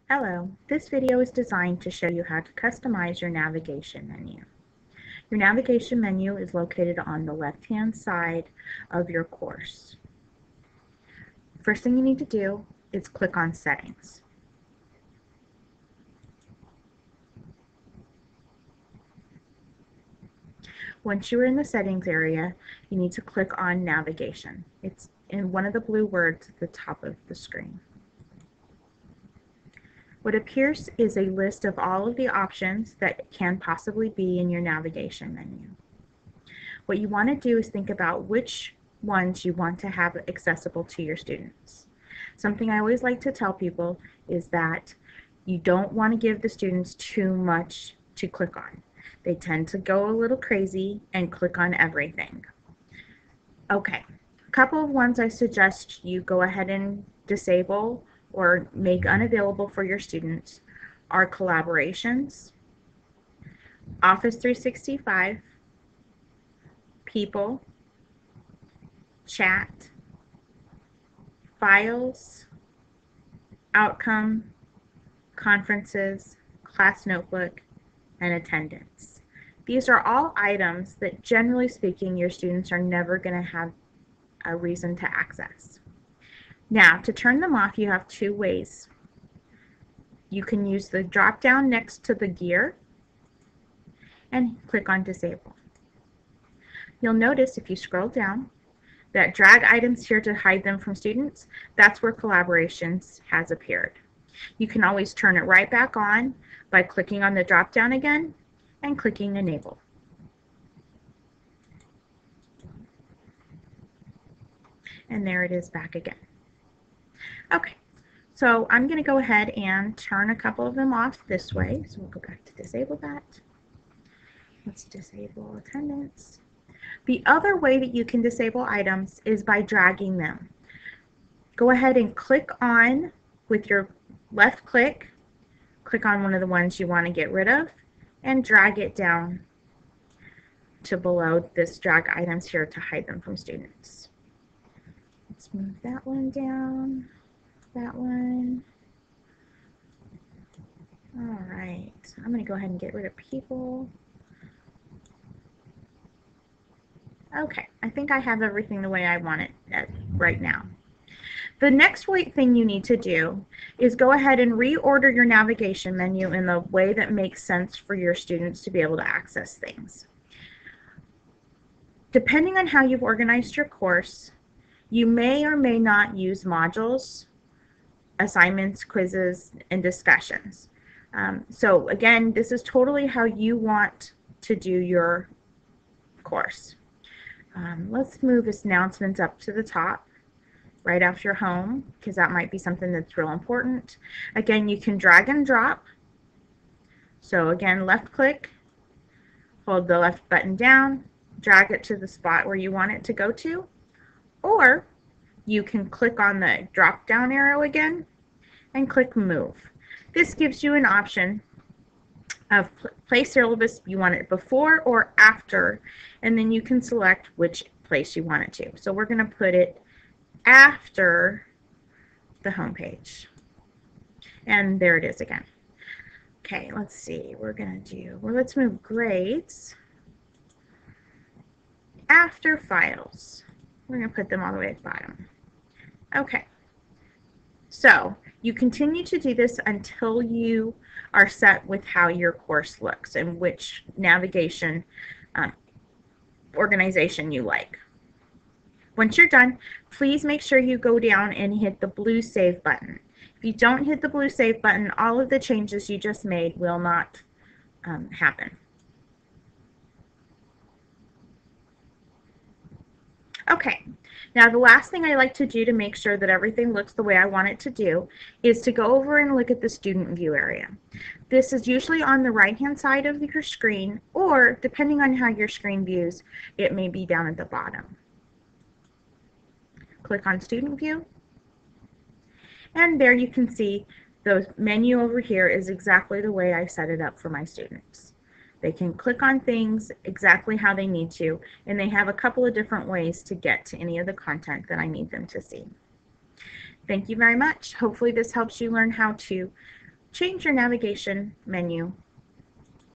Hello, this video is designed to show you how to customize your navigation menu. Your navigation menu is located on the left-hand side of your course. First thing you need to do is click on Settings. Once you are in the Settings area, you need to click on Navigation. It's in one of the blue words at the top of the screen. What appears is a list of all of the options that can possibly be in your navigation menu. What you want to do is think about which ones you want to have accessible to your students. Something I always like to tell people is that you don't want to give the students too much to click on. They tend to go a little crazy and click on everything. Okay, a couple of ones I suggest you go ahead and disable or make unavailable for your students are collaborations, Office 365, people, chat, files, outcome, conferences, class notebook, and attendance. These are all items that, generally speaking, your students are never going to have a reason to access. Now, to turn them off, you have two ways. You can use the drop down next to the gear and click on Disable. You'll notice if you scroll down that drag items here to hide them from students, that's where collaborations has appeared. You can always turn it right back on by clicking on the drop down again and clicking Enable. And there it is back again. Okay, so I'm going to go ahead and turn a couple of them off this way. So we'll go back to disable that. Let's disable attendance. The other way that you can disable items is by dragging them. Go ahead and click on, with your left click on one of the ones you want to get rid of and drag it down to below this drag items here to hide them from students. Let's move that one down, that one. All right, I'm going to go ahead and get rid of people. Okay, I think I have everything the way I want it right now. The next thing you need to do is go ahead and reorder your navigation menu in the way that makes sense for your students to be able to access things. Depending on how you've organized your course, you may or may not use modules, assignments, quizzes, and discussions. So again, this is totally how you want to do your course. Let's move this announcements up to the top right after home, because that might be something that's real important. Again, you can drag and drop. So again, left click, hold the left button down, drag it to the spot where you want it to go to, or you can click on the drop down arrow again and click move. This gives you an option of place syllabus you want it before or after, and then you can select which place you want it to. So we're going to put it after the home page. And there it is again. Okay, let's see. We're going to do, well, let's move grades after files. We're going to put them all the way at the bottom. Okay. So you continue to do this until you are set with how your course looks and which navigation organization you like. Once you're done, please make sure you go down and hit the blue Save button. If you don't hit the blue Save button, all of the changes you just made will not happen. Okay, now the last thing I like to do to make sure that everything looks the way I want it to do is to go over and look at the student view area. This is usually on the right-hand side of your screen, or depending on how your screen views, it may be down at the bottom. Click on Student View, and there you can see the menu over here is exactly the way I set it up for my students. They can click on things exactly how they need to, and they have a couple of different ways to get to any of the content that I need them to see. Thank you very much. Hopefully this helps you learn how to change your navigation menu